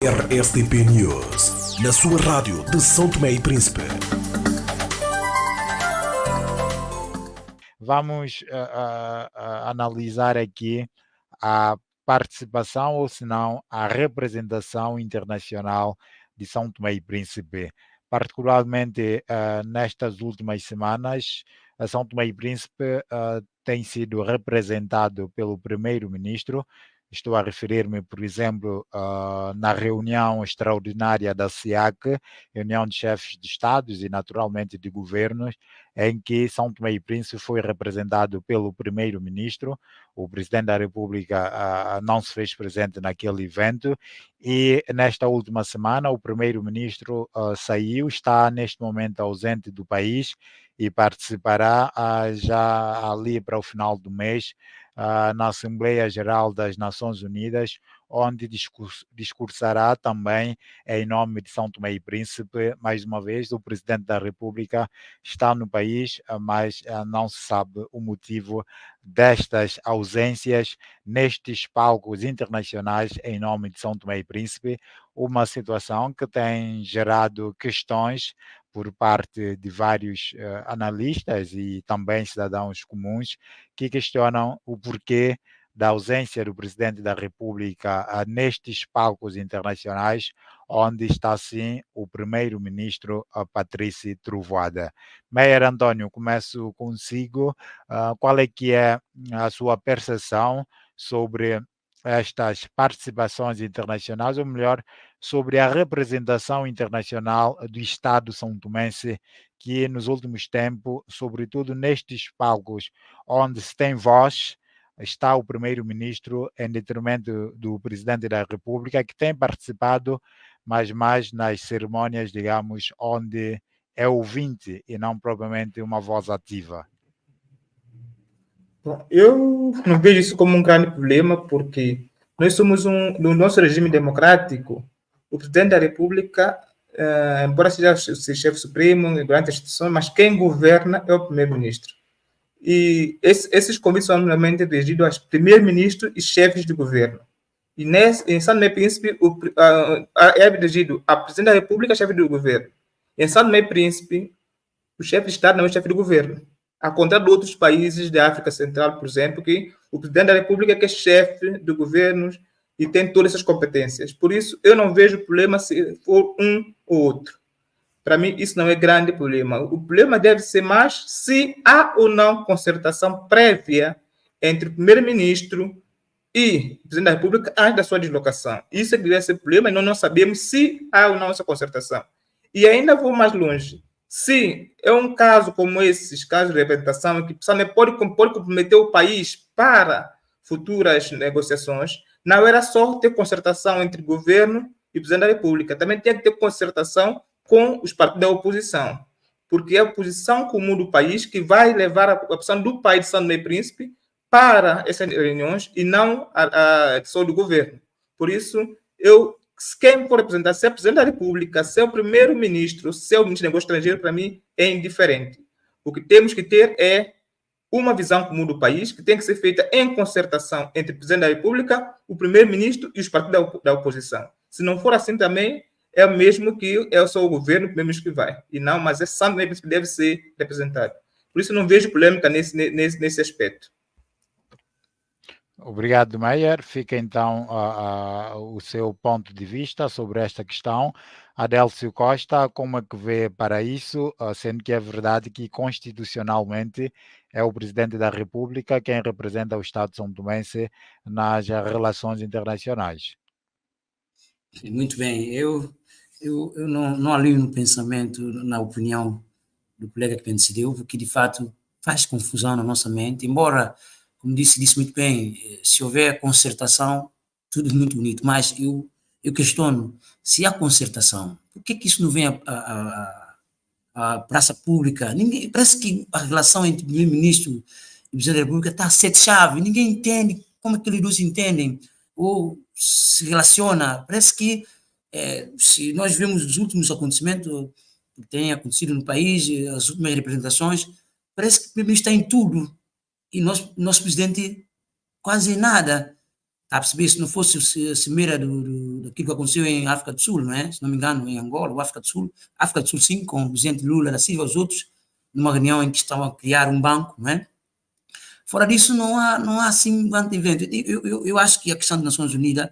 RSTP News, na sua rádio de São Tomé e Príncipe. Vamos analisar aqui a participação ou se não a representação internacional de São Tomé e Príncipe. Particularmente nestas últimas semanas, a São Tomé e Príncipe tem sido representado pelo primeiro-ministro. Estou a referir-me, por exemplo, na reunião extraordinária da SEAC, reunião de chefes de Estados e naturalmente de governos, em que São Tomé e Príncipe foi representado pelo primeiro-ministro. O presidente da República não se fez presente naquele evento e nesta última semana o primeiro-ministro saiu, está neste momento ausente do país e participará já ali para o final do mês na Assembleia Geral das Nações Unidas, onde discursará também em nome de São Tomé e Príncipe. Mais uma vez, o presidente da República está no país, mas não se sabe o motivo destas ausências nestes palcos internacionais em nome de São Tomé e Príncipe, uma situação que tem gerado questões por parte de vários analistas e também cidadãos comuns que questionam o porquê da ausência do presidente da República nestes palcos internacionais, onde está sim o primeiro-ministro Patrício Trovoada. Meyer António, começo consigo. Qual é que é a sua percepção sobre estas participações internacionais, ou melhor, sobre a representação internacional do Estado são tomense, que nos últimos tempos, sobretudo nestes palcos onde se tem voz, está o primeiro-ministro em detrimento do presidente da República, que tem participado, mas mais nas cerimônias, digamos, onde é ouvinte e não propriamente uma voz ativa. Bom, eu não vejo isso como um grande problema, porque nós somos no nosso regime democrático, o presidente da República, embora seja o chefe supremo durante a instituição, mas quem governa é o primeiro-ministro. E esses convites são normalmente dirigidos aos primeiros-ministros e chefes de governo. E em São Tomé e Príncipe é dirigido ao presidente da República, chefe do governo. Em São Tomé e Príncipe, o chefe de Estado não é o chefe do governo. Ao contrário de outros países da África Central, por exemplo, que o presidente da República é que é chefe do governo e tem todas essas competências. Por isso, eu não vejo problema se for um ou outro. Para mim, isso não é grande problema. O problema deve ser mais se há ou não concertação prévia entre o primeiro-ministro e o presidente da República antes da sua deslocação. Isso é que deve ser problema e nós não sabemos se há ou não essa concertação. E ainda vou mais longe. Se é um caso como esses casos de representação, que pode comprometer o país para futuras negociações, não era só ter concertação entre o governo e o presidente da República, também tinha que ter concertação com os partidos da oposição, porque é a posição comum do país que vai levar a opção do país de São Tomé e Príncipe para essas reuniões e não a só do governo. Por isso, quem for representar, se é o presidente da República, se é o primeiro-ministro, se é o ministro do Negócio Estrangeiro, para mim é indiferente. O que temos que ter é uma visão comum do país, que tem que ser feita em concertação entre o presidente da República, o primeiro-ministro e os partidos da oposição. Se não for assim também, é o mesmo que é só o governo, o primeiro-ministro que vai. E não, mas é São Tomé que deve ser representado. Por isso não vejo polêmica nesse aspecto. Obrigado, Meyer. Fica então o seu ponto de vista sobre esta questão. Adélcio Costa, como é que vê para isso, sendo que é verdade que constitucionalmente é o presidente da República quem representa o Estado são tomense nas relações internacionais? Muito bem. Eu não alinho no pensamento, na opinião do colega que decidiu, porque de fato faz confusão na nossa mente, embora, como disse muito bem, se houver concertação, tudo muito bonito, mas eu questiono, se há concertação, por que isso não vem à praça pública? Parece que a relação entre o primeiro-ministro e o presidente da República está a sete chaves, ninguém entende como aqueles dois entendem, ou se relaciona. Parece que, se nós vemos os últimos acontecimentos que têm acontecido no país, as últimas representações, parece que o primeiro-ministro está em tudo, e nosso presidente quase em nada. Está a perceber? Se não fosse a cimeira daquilo que aconteceu em África do Sul, não é? Se não me engano, em Angola, ou África do Sul sim, com o presidente Lula da Silva e os outros, numa reunião em que estavam a criar um banco, não é? Fora disso, não há assim um grande evento. Eu acho que a questão das Nações Unidas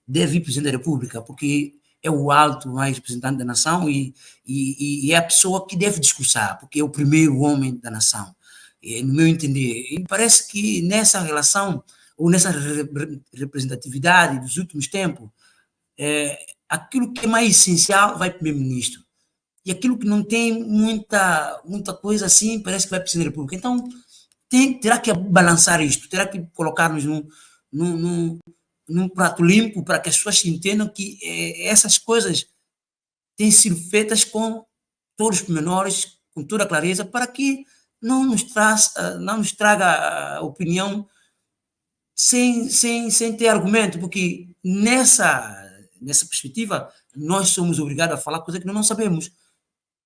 deve ir para o Presidente da República, porque é o alto mais representante da nação e é a pessoa que deve discursar, porque é o primeiro homem da nação, no meu entender. E parece que nessa relação, ou nessa representatividade dos últimos tempos, aquilo que é mais essencial vai para o primeiro-ministro. E aquilo que não tem muita coisa assim, parece que vai para o Presidente da República. Então, terá que balançar isto, terá que colocar-nos num prato limpo para que as pessoas entendam que essas coisas têm sido feitas com todos os pormenores, com toda a clareza, para que não nos traga a opinião sem ter argumento, porque nessa perspectiva nós somos obrigados a falar coisa que nós não sabemos,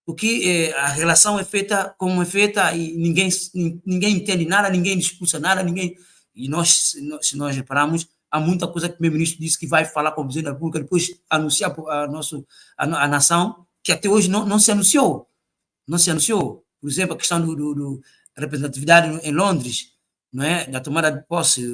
porque a relação é feita como é feita e ninguém entende nada, ninguém discute nada, e se nós repararmos, há muita coisa que o primeiro-ministro disse que vai falar com o presidente da República, depois anunciar a nação, que até hoje não se anunciou. Não se anunciou. Por exemplo, a questão da representatividade em Londres, não é? Da tomada de posse,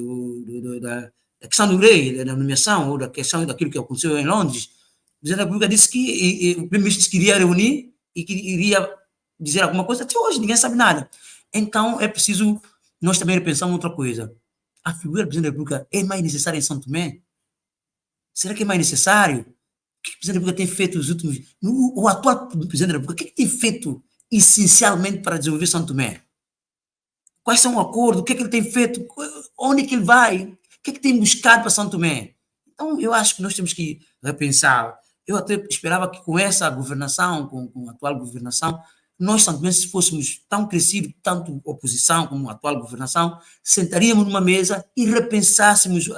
da questão do rei, da nomeação, ou da questão daquilo que aconteceu em Londres. O presidente da República disse que o primeiro-ministro disse que iria reunir e que iria dizer alguma coisa. Até hoje ninguém sabe nada. Então é preciso nós também repensarmos outra coisa. A figura do presidente da República é mais necessária em São Tomé? Será que é mais necessário? O que o presidente da República tem feito nos últimos... O atual presidente da República, o que tem feito essencialmente para desenvolver São Tomé? Quais são os acordos? O que ele tem feito? Onde é que ele vai? O que tem buscado para São Tomé? Então, eu acho que nós temos que repensar. Eu até esperava que com essa governação, com a atual governação, nós, São Tomé, se fôssemos tão crescidos, tanto oposição como a atual governação, sentaríamos numa mesa e repensássemos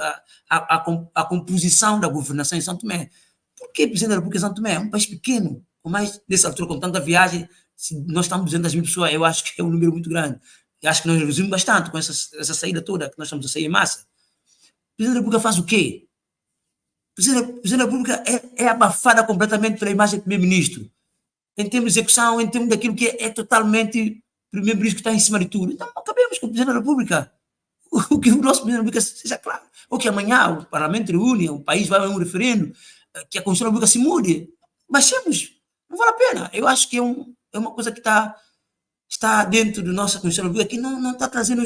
a composição da governação em São Tomé. Por que o presidente da República de São Tomé? É um país pequeno, mas nessa altura, com tanta viagem, se nós estamos 200 mil pessoas, eu acho que é um número muito grande. Eu acho que nós reduzimos bastante com essa saída toda, que nós estamos a sair em massa. O presidente da República faz o quê? O presidente da República é abafada completamente pela imagem do primeiro-ministro, em termos de execução, em termos daquilo que é totalmente o primeiro-ministro que está em cima de tudo. Então, acabemos com o presidente da República. O que o nosso presidente da República seja claro. Ou que amanhã o Parlamento reúne, o país vai a um referendo, que a Constituição da República se mude. Baixemos. Não vale a pena. Eu acho que é uma coisa que está dentro da nossa Constituição da República que não está trazendo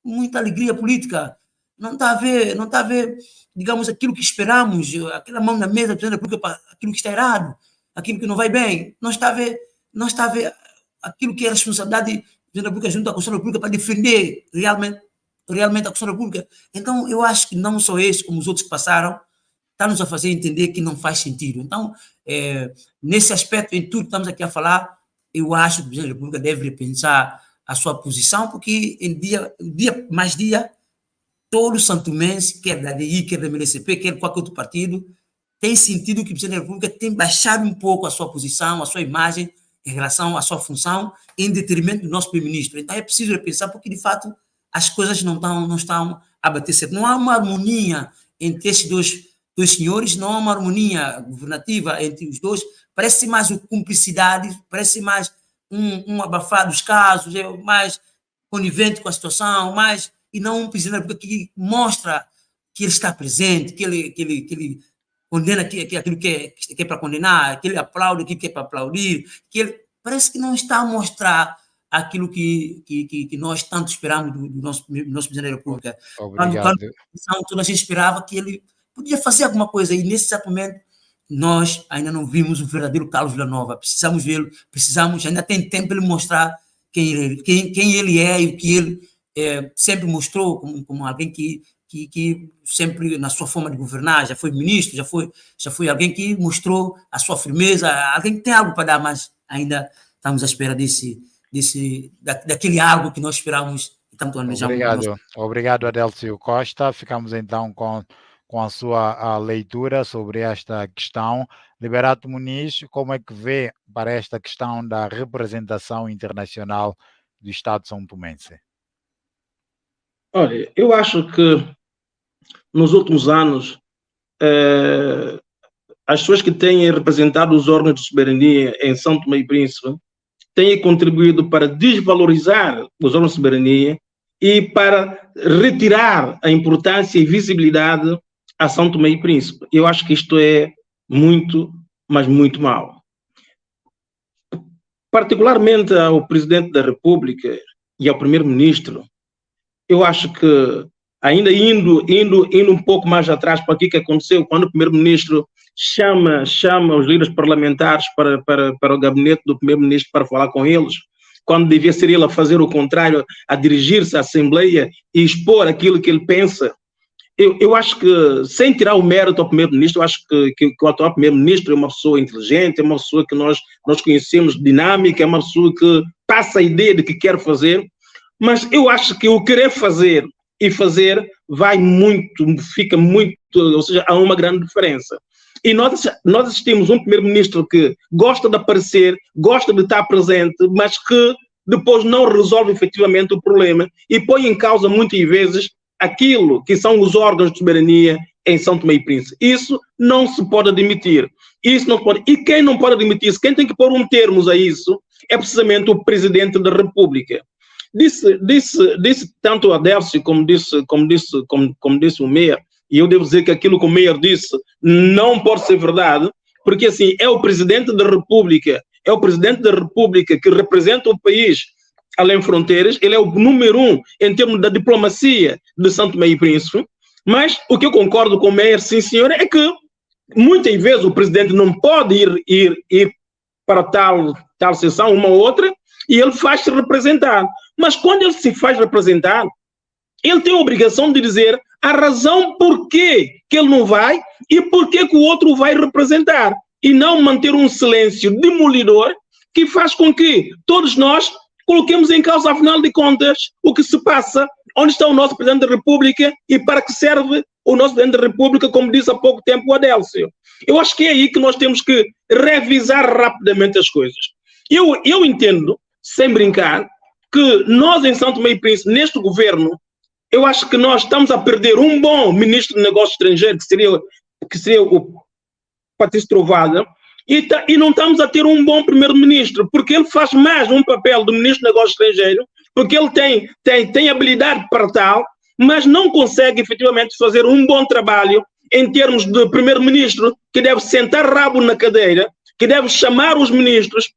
muita alegria política. Não está a ver, digamos, aquilo que esperamos, aquela mão na mesa do presidente da República para aquilo que está errado, aquilo que não vai bem. Não está a ver aquilo que é a responsabilidade do presidente da República junto à Constituição da República para defender realmente a Constituição da República. Então, eu acho que não só esse, como os outros que passaram, está-nos a fazer entender que não faz sentido. Então, nesse aspecto, em tudo que estamos aqui a falar, eu acho que o presidente da República deve repensar a sua posição, porque em dia mais dia, todo santomense, quer da DI, quer da MLCP, quer qualquer outro partido, tem sentido que o presidente da República tem baixado um pouco a sua posição, a sua imagem em relação à sua função, em detrimento do nosso primeiro-ministro. Então é preciso repensar, porque de fato as coisas não estão a bater certo. Não há uma harmonia entre esses dois senhores, não há uma harmonia governativa entre os dois. Parece mais uma cumplicidade, parece mais um abafar dos casos, mais conivente com a situação, e não um presidente da República que mostra que ele está presente, que ele condena aquilo que é para condenar, que ele aplaude aquilo que é para aplaudir, que ele parece que não está a mostrar aquilo que nós tanto esperamos do nosso presidente da República. Obrigado. Quando a gente esperava que ele podia fazer alguma coisa, e nesse exato momento nós ainda não vimos o verdadeiro Carlos Villanova. Precisamos vê-lo, ainda tem tempo para ele mostrar quem ele é e o que ele sempre mostrou como alguém que sempre, na sua forma de governar, já foi ministro, já foi alguém que mostrou a sua firmeza, alguém que tem algo para dar, mas ainda estamos à espera daquele algo que nós esperamos e tanto almejamos. Obrigado, Adélcio Costa. Ficamos então com a sua leitura sobre esta questão. Liberato Muniz, como é que vê para esta questão da representação internacional do Estado São Tomense? Olha, eu acho que nos últimos anos, as pessoas que têm representado os órgãos de soberania em São Tomé e Príncipe têm contribuído para desvalorizar os órgãos de soberania e para retirar a importância e visibilidade a São Tomé e Príncipe. Eu acho que isto é muito, mas muito mau. Particularmente ao Presidente da República e ao Primeiro-Ministro, eu acho que, ainda indo um pouco mais atrás para aquilo que aconteceu, quando o Primeiro-Ministro chama os líderes parlamentares para o gabinete do Primeiro-Ministro para falar com eles, quando devia ser ele a fazer o contrário, a dirigir-se à Assembleia e expor aquilo que ele pensa. Eu acho que, sem tirar o mérito ao Primeiro-Ministro, eu acho que o atual Primeiro-Ministro é uma pessoa inteligente, é uma pessoa que nós conhecemos dinâmica, é uma pessoa que passa a ideia de que quer fazer, mas eu acho que o querer fazer e fazer fica muito, ou seja, há uma grande diferença. E nós assistimos um Primeiro-Ministro que gosta de aparecer, gosta de estar presente, mas que depois não resolve efetivamente o problema e põe em causa muitas vezes aquilo que são os órgãos de soberania em São Tomé e Príncipe. Isso não se pode admitir. Isso não pode. E quem não pode admitir isso, quem tem que pôr um termo a isso, é precisamente o Presidente da República. Disse tanto a Delcio como disse o Meyer, e eu devo dizer que aquilo que o Meyer disse não pode ser verdade, porque assim, é o Presidente da República que representa o país além fronteiras, ele é o número 1 em termos da diplomacia de São Tomé e Príncipe, mas o que eu concordo com o Meyer, sim senhor, é que muitas vezes o Presidente não pode ir para tal sessão, uma ou outra, e ele faz-se representar. Mas quando ele se faz representar, ele tem a obrigação de dizer a razão por que ele não vai e por que o outro vai representar, e não manter um silêncio demolidor que faz com que todos nós coloquemos em causa, afinal de contas, o que se passa, onde está o nosso Presidente da República e para que serve o nosso Presidente da República, como disse há pouco tempo o Adélcio. Eu acho que é aí que nós temos que revisar rapidamente as coisas. Eu entendo, sem brincar, que nós em São Tomé e Príncipe, neste governo, eu acho que nós estamos a perder um bom Ministro de Negócios Estrangeiros, que seria o Patrício Trovoada, e não estamos a ter um bom Primeiro-Ministro, porque ele faz mais um papel do Ministro de Negócios Estrangeiros, porque ele tem habilidade para tal, mas não consegue efetivamente fazer um bom trabalho em termos de Primeiro-Ministro, que deve sentar rabo na cadeira, que deve chamar os ministros,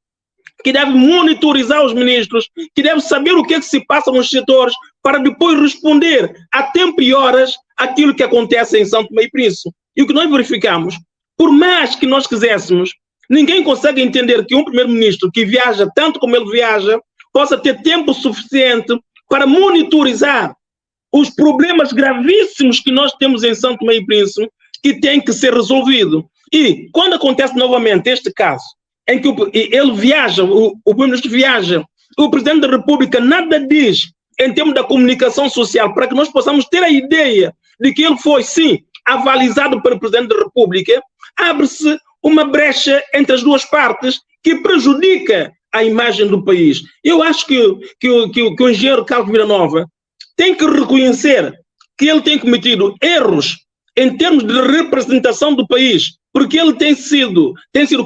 que deve monitorizar os ministros, que deve saber o que é que se passa nos setores, para depois responder a tempo e horas aquilo que acontece em São Tomé e Príncipe. E o que nós verificamos, por mais que nós quiséssemos, ninguém consegue entender que um Primeiro-Ministro que viaja tanto como ele viaja, possa ter tempo suficiente para monitorizar os problemas gravíssimos que nós temos em São Tomé e Príncipe, que tem que ser resolvido. E quando acontece novamente este caso, em que ele viaja, o Primeiro-Ministro viaja, o Presidente da República nada diz em termos da comunicação social, para que nós possamos ter a ideia de que ele foi, sim, avalizado pelo Presidente da República, abre-se uma brecha entre as duas partes que prejudica a imagem do país. Eu acho que o engenheiro Carlos Villanova tem que reconhecer que ele tem cometido erros em termos de representação do país, porque ele tem sido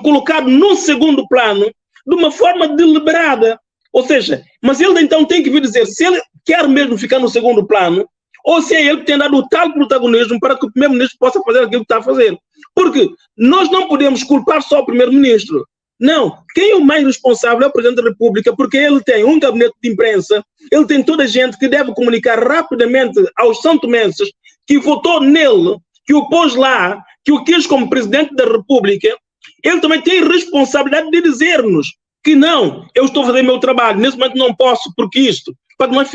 colocado num segundo plano de uma forma deliberada. Ou seja, mas ele então tem que vir dizer se ele quer mesmo ficar no segundo plano ou se é ele que tem dado o tal protagonismo para que o Primeiro-Ministro possa fazer aquilo que está a fazer. Porque nós não podemos culpar só o Primeiro-Ministro. Não, quem é o mais responsável é o Presidente da República, porque ele tem um gabinete de imprensa, ele tem toda a gente que deve comunicar rapidamente aos santomenses que votou nele, que o pôs lá, que o quis como Presidente da República. Ele também tem responsabilidade de dizer-nos que não, eu estou a fazer meu trabalho, nesse momento não posso, porque isto, para que nós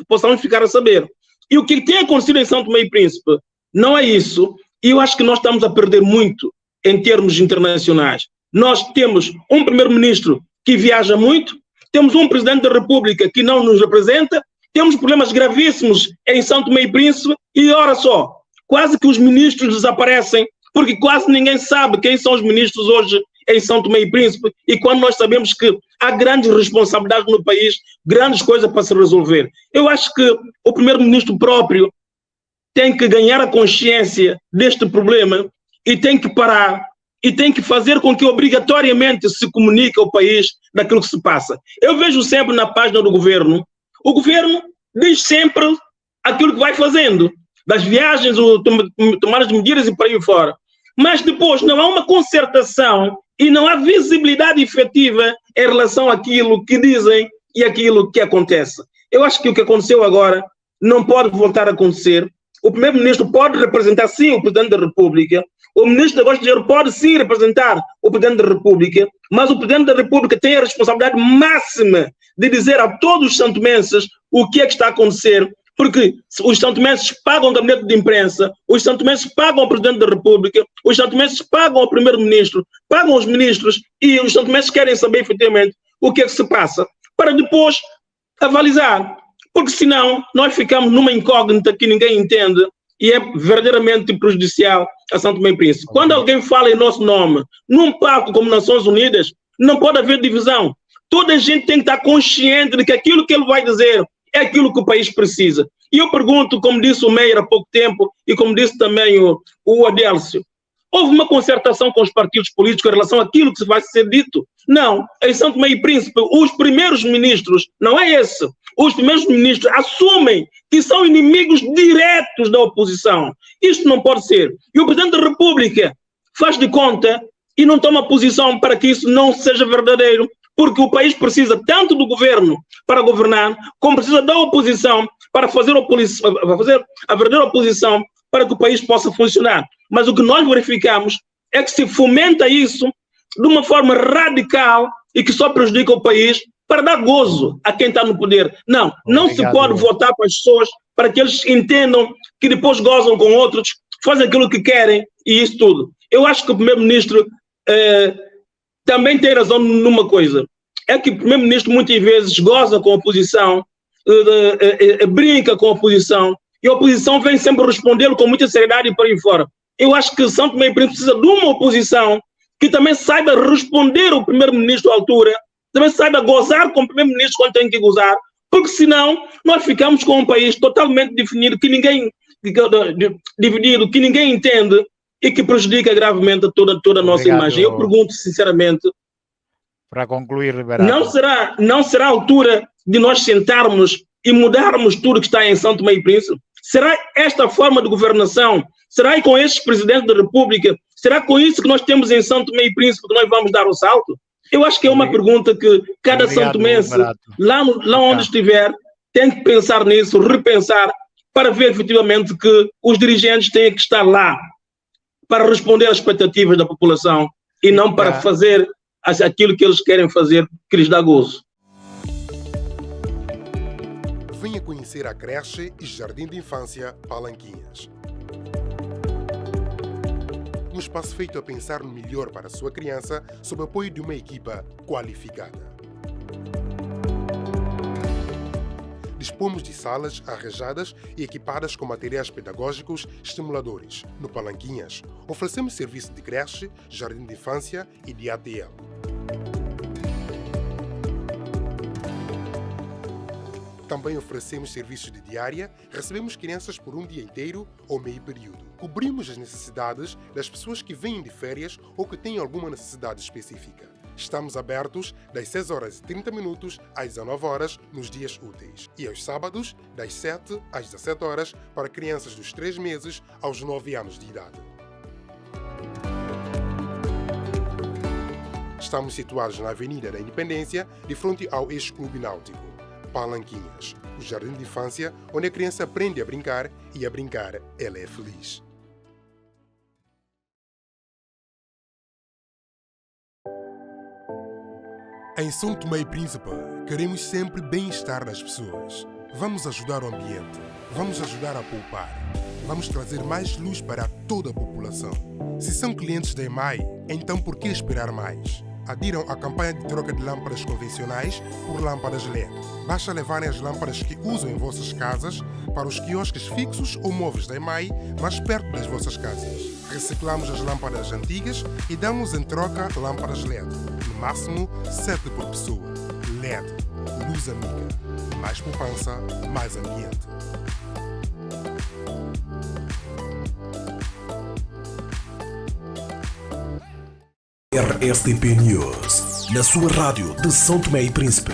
possamos ficar a saber. E o que tem acontecido em São Tomé e Príncipe não é isso, e eu acho que nós estamos a perder muito em termos internacionais. Nós temos um Primeiro-Ministro que viaja muito, temos um Presidente da República que não nos representa, temos problemas gravíssimos em São Tomé e Príncipe, e ora só, quase que os ministros desaparecem, porque quase ninguém sabe quem são os ministros hoje em São Tomé e Príncipe, e quando nós sabemos que há grandes responsabilidades no país, grandes coisas para se resolver. Eu acho que o Primeiro-Ministro próprio tem que ganhar a consciência deste problema e tem que parar e tem que fazer com que obrigatoriamente se comunique ao país daquilo que se passa. Eu vejo sempre na página do governo, o governo diz sempre aquilo que vai fazendo, das viagens, tomar as medidas e por aí fora. Mas depois não há uma concertação e não há visibilidade efetiva em relação àquilo que dizem e aquilo que acontece. Eu acho que o que aconteceu agora não pode voltar a acontecer. O primeiro-ministro pode representar, sim, o presidente da República. O ministro da Negócios Estrangeiros pode, sim, representar o presidente da República, mas o presidente da República tem a responsabilidade máxima de dizer a todos os santomenses o que é que está a acontecer, porque os santomenses pagam o gabinete de imprensa, os santomenses pagam o presidente da República, os santomenses pagam o primeiro-ministro, pagam os ministros, e os santomenses querem saber efetivamente o que é que se passa, para depois avalizar, porque senão nós ficamos numa incógnita que ninguém entende e é verdadeiramente prejudicial a São Tomé e Príncipe. Quando alguém fala em nosso nome, num palco como Nações Unidas, não pode haver divisão. Toda a gente tem que estar consciente de que aquilo que ele vai dizer é aquilo que o país precisa. E eu pergunto, como disse o Meyer há pouco tempo, e como disse também o Adélcio, houve uma concertação com os partidos políticos em relação àquilo que vai ser dito? Não. Em São Tomé e Príncipe, os primeiros ministros, não é esse, os primeiros ministros assumem que são inimigos diretos da oposição. Isto não pode ser. E o Presidente da República faz de conta e não toma posição para que isso não seja verdadeiro, porque o país precisa tanto do governo para governar, como precisa da oposição para fazer a verdadeira oposição para que o país possa funcionar. Mas o que nós verificamos é que se fomenta isso de uma forma radical e que só prejudica o país para dar gozo a quem está no poder. Não, não se pode votar para as pessoas para que eles entendam que depois gozam com outros, fazem aquilo que querem e isso tudo. Eu acho que o primeiro-ministro também tem razão numa coisa, é que o primeiro-ministro muitas vezes goza com a oposição, brinca com a oposição, e a oposição vem sempre respondê-lo com muita seriedade e por aí fora. Eu acho que São Tomé e Príncipe precisa de uma oposição que também saiba responder ao primeiro-ministro à altura, também saiba gozar com o primeiro-ministro quando tem que gozar, porque senão nós ficamos com um país totalmente dividido, que ninguém entende e que prejudica gravemente toda a nossa imagem. Eu pergunto sinceramente, para concluir, Liberato, não será a altura de nós sentarmos e mudarmos tudo que está em São Tomé e Príncipe? Será esta forma de governação? Será com estes presidentes da República? Será com isso que nós temos em São Tomé e Príncipe que nós vamos dar o salto? Eu acho que é uma pergunta que cada São Tomense, lá onde estiver, tem que pensar nisso, repensar, para ver efetivamente que os dirigentes têm que estar lá para responder às expectativas da população e não para fazer aquilo que eles querem fazer, que lhes dá gozo. Venha conhecer a creche e jardim de infância Palanquinhas. Um espaço feito a pensar no melhor para a sua criança, sob apoio de uma equipa qualificada. Dispomos de salas arranjadas e equipadas com materiais pedagógicos estimuladores. No Palanquinhas, oferecemos serviço de creche, jardim de infância e de ATL. Também oferecemos serviços de diária, recebemos crianças por um dia inteiro ou meio período. Cobrimos as necessidades das pessoas que vêm de férias ou que têm alguma necessidade específica. Estamos abertos das 6h30 às 19h nos dias úteis e aos sábados das 7 às 17h para crianças dos 3 meses aos 9 anos de idade. Estamos situados na Avenida da Independência, de frente ao ex-clube náutico. Palanquinhas, o jardim de infância onde a criança aprende a brincar e a brincar ela é feliz. Em São Tomé e Príncipe, queremos sempre bem-estar das pessoas. Vamos ajudar o ambiente, vamos ajudar a poupar, vamos trazer mais luz para toda a população. Se são clientes da EMAI, então por que esperar mais? Adiram à campanha de troca de lâmpadas convencionais por lâmpadas LED. Basta levarem as lâmpadas que usam em vossas casas para os quiosques fixos ou móveis da EMAI mais perto das vossas casas. Reciclamos as lâmpadas antigas e damos em troca lâmpadas LED. No máximo 7 por pessoa. LED. Luz amiga. Mais poupança, mais ambiente. RSTP News, na sua rádio de São Tomé e Príncipe.